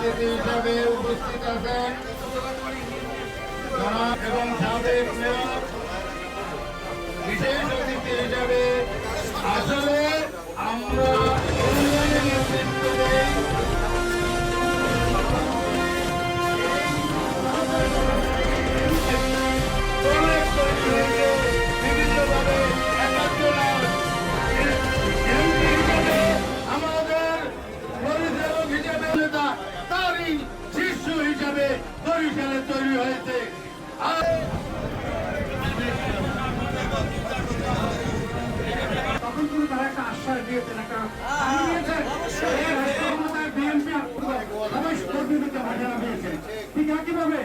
অতিথি হিসাবে উপস্থিত আছেন এবং সাবেক মেয়র বিশেষ অতিথি হিসাবে। আসলে আমরা ইউনিয়নের নেতৃত্ব দেই বিভিন্নভাবে আমাদের পরিচালক হিসেবে তারই শিষ্য হিসাবে বরিশালে তৈরি হয়েছে। তখন কিন্তু তারা একটা আশ্বাস দিয়েছেন, একটা বিএনপি ঠিক একইভাবে